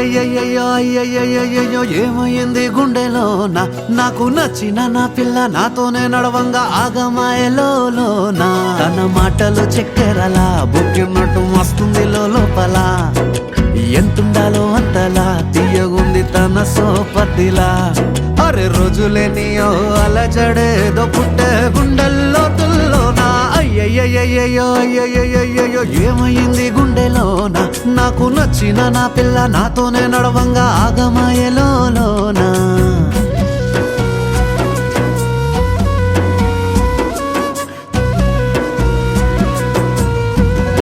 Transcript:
అయ్యయ్యయ్యో ఏమైంది గుండెలోన నాకు నచ్చిన నా పిల్ల నాతోనే నడవంగా ఆగమాయలోనా తన మాటలు చక్కెరలా బుక్కినట్టు వస్తుంది లోపల ఎంతుండాలో అంతలా తీయగుంది తన సోపతిలా అరే రోజులేని అలజడేదో పుట్టే గుండెల్లో తుల్లోనా అయ్యయ్యయ్యో ఏమైంది గుండెలోన నాకు నచ్చిన నా పిల్ల నాతోనే నడవంగా ఆగమాయలోనా